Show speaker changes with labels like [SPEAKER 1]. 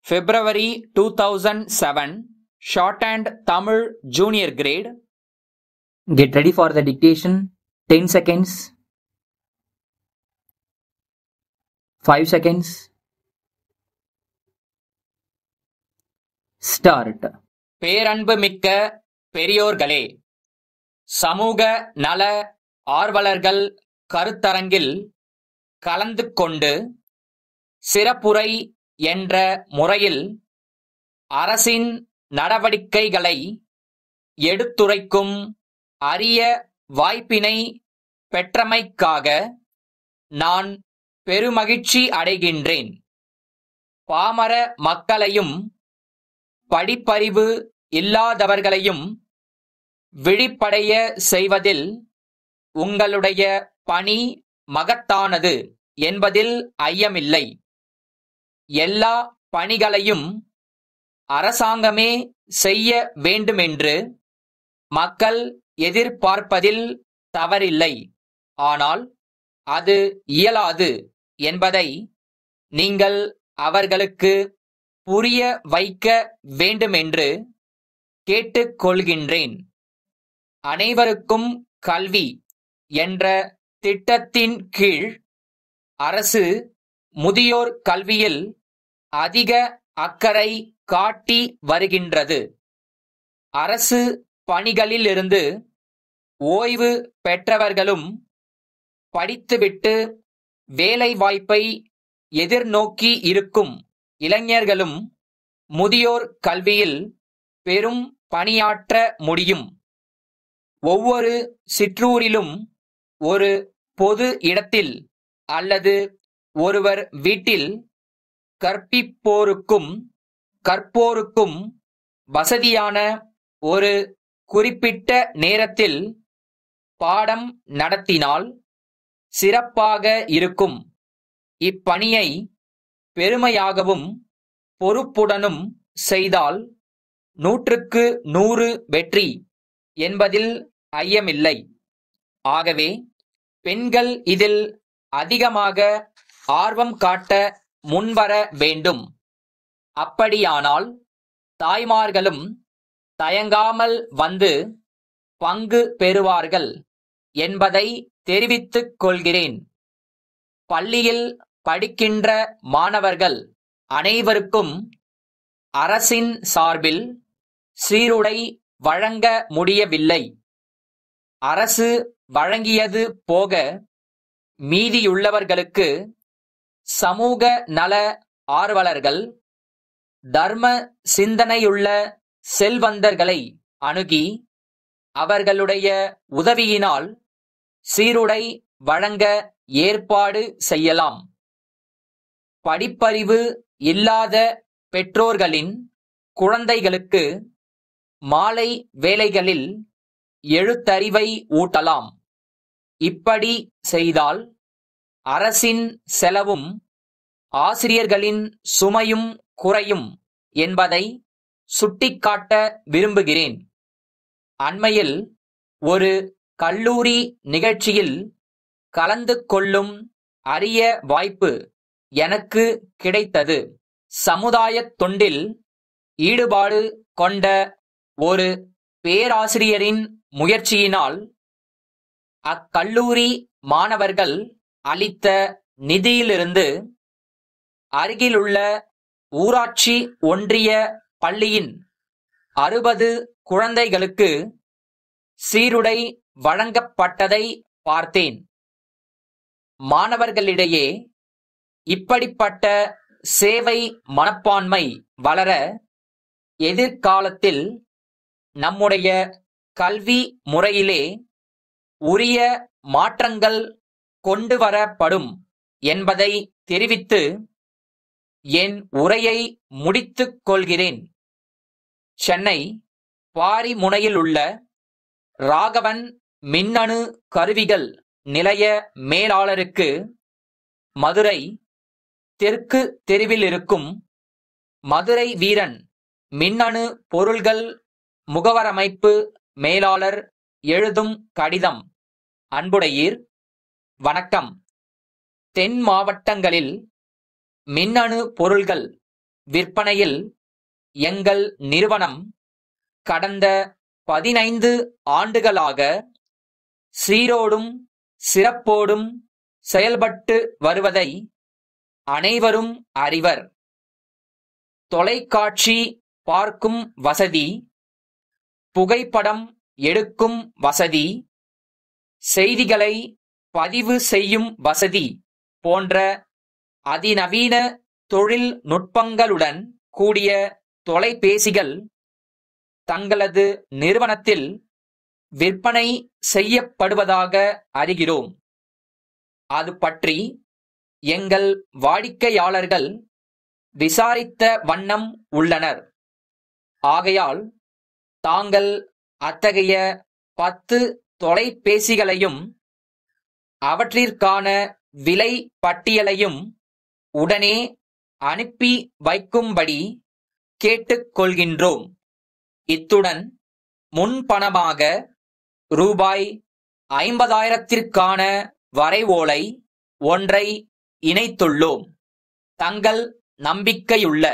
[SPEAKER 1] February 2007 Shorthand Tamil Junior Grade.
[SPEAKER 2] Get ready for the dictation. 10 seconds. 5 seconds. Start.
[SPEAKER 1] பேரன்பு மிக்க பெரியோர்களே, சமூக நல ஆர்வலர்கள் கருத்தரங்கில் கலந்து கொண்டு சிறப்புரை என்ற முறையில் அரசின் நடவடிக்கைகளை எடுத்துரைக்கும் அரிய வாய்ப்பினை பெற்றமைக்காக நான் பெருமகிழ்ச்சி அடைகின்றேன். பாமர மக்களையும் படிப்பறிவு இல்லாதவர்களையும் விழிப்படைய செய்வதில் உங்களுடைய பணி மகத்தானது என்பதில் ஐயமில்லை. எல்லா பணிகளையும் அரசாங்கமே செய்ய வேண்டுமென்று மக்கள் எதிர்பார்ப்பதில் தவறில்லை. ஆனால் அது இயலாது என்பதை நீங்கள் அவர்களுக்கு புரிய வைக்க வேண்டுமென்று கேட்டுக்கொள்கின்றேன். அனைவருக்கும் கல்வி என்ற திட்டத்தின் கீழ் அரசு முதியோர் கல்வியில் அதிக அக்கறை காட்டி வருகின்றது. அரசு பணிகளிலிருந்து ஓய்வு பெற்றவர்களும் படித்துவிட்டு வேலைவாய்ப்பை எதிர்நோக்கி இருக்கும் இளைஞர்களும் முதியோர் கல்வியில் பெரும் பணியாற்ற முடியும். ஒவ்வொரு சிற்றூரிலும் ஒரு பொது இடத்தில் அல்லது ஒருவர் வீட்டில் கற்பிப்போருக்கும் கற்போருக்கும் வசதியான ஒரு குறிப்பிட்ட நேரத்தில் பாடம் நடத்தினால் சிறப்பாக இருக்கும். இப்பணியை பெருமையாகவும் பொறுப்புடனும் செய்தால் 100க்கு 100 வெற்றி என்பதில் ஐயமில்லை. ஆகவே பெண்கள் இதில் அதிகமாக ஆர்வம் காட்ட முன்வர வேண்டும். அப்படியானால் தாய்மார்களும் தயங்காமல் வந்து பங்கு பெறுவார்கள் என்பதை தெரிவித்துக் கொள்கிறேன். பள்ளியில் படிக்கின்ற மாணவர்கள் அனைவருக்கும் அரசின் சார்பில் சீருடை வழங்க முடியவில்லை. அரசு வழங்கியது போக மீதியுள்ளவர்களுக்கு சமூக நல ஆர்வலர்கள் தர்ம சிந்தனையுள்ள செல்வந்தர்களை அணுகி அவர்களுடைய உதவியினால் சீருடை வழங்க ஏற்பாடு செய்யலாம். படிப்பறிவு இல்லாத பெற்றோர்களின் குழந்தைகளுக்கு மாலை வேளைகளில் எழுத்தறிவை ஊட்டலாம். இப்படி செய்தால் அரசின் செலவும் ஆசிரியர்களின் சுமையும் குறையும் என்பதை சுட்டிக்காட்ட விரும்புகிறேன். அண்மையில் ஒரு கல்லூரி நிகழ்ச்சியில் கலந்து கொள்ளும் அரிய வாய்ப்பு எனக்கு கிடைத்தது. சமுதாயத் தொண்டில் ஈடுபாடு கொண்ட ஒரு பேராசிரியரின் முயற்சியினால் அக்கல்லூரி மாணவர்கள் அளித்த நிதியிலிருந்து அருகிலுள்ள ஊராட்சி ஒன்றிய பள்ளியின் 60 குழந்தைகளுக்கு சீருடை வழங்கப்பட்டதை பார்த்தேன். மாணவர்களிடையே இப்படிப்பட்ட சேவை மனப்பான்மை வளர எதிர்காலத்தில் நம்முடைய கல்வி முறையிலே உரிய மாற்றங்கள் கொண்டுவரப்படும் என்பதை தெரிவித்து என் உரையை முடித்துக் கொள்கிறேன். சென்னை பாரிமுனையில் உள்ள ராகவன் மின்னணு கருவிகள் நிலைய மேலாளருக்கு மதுரை தெற்கு தெருவில் இருக்கும் மதுரை வீரன் மின்னணு பொருள்கள் முகவரமைப்பு மேலாளர் எழுதும் கடிதம். அன்புடையீர், வணக்கம். தென் மாவட்டங்களில் மின்னணு பொருள்கள் விற்பனையில் எங்கள் நிறுவனம் கடந்த 15 ஆண்டுகளாக சீரோடும் சிறப்போடும் செயல்பட்டு வருவதை அனைவரும் அறிவர். தொலைக்காட்சி பார்க்கும் வசதி, புகைப்படம் எடுக்கும் வசதி, செய்திகளை பதிவு செய்யும் வசதி போன்ற அதிநவீன தொழில்நுட்பங்களுடன் கூடிய தொலைபேசிகள் தங்களது நிறுவனத்தில் விற்பனை செய்யப்படுவதாக அறிகிறோம். அது பற்றி எங்கள் வாடிக்கையாளர்கள் விசாரித்த வண்ணம் உள்ளனர். ஆகையால் தாங்கள் அத்தகைய 10 தொலைபேசிகளையும் அவற்றிற்கான விலை பட்டியலையும் உடனே அனுப்பி வைக்கும்படி கேட்டுக்கொள்கின்றோம். இத்துடன் முன்பணமாக ரூபாய் 50,000ற்கான வரைவோலை ஒன்றை இணைத்துள்ளோம். தங்கள் நம்பிக்கையுள்ள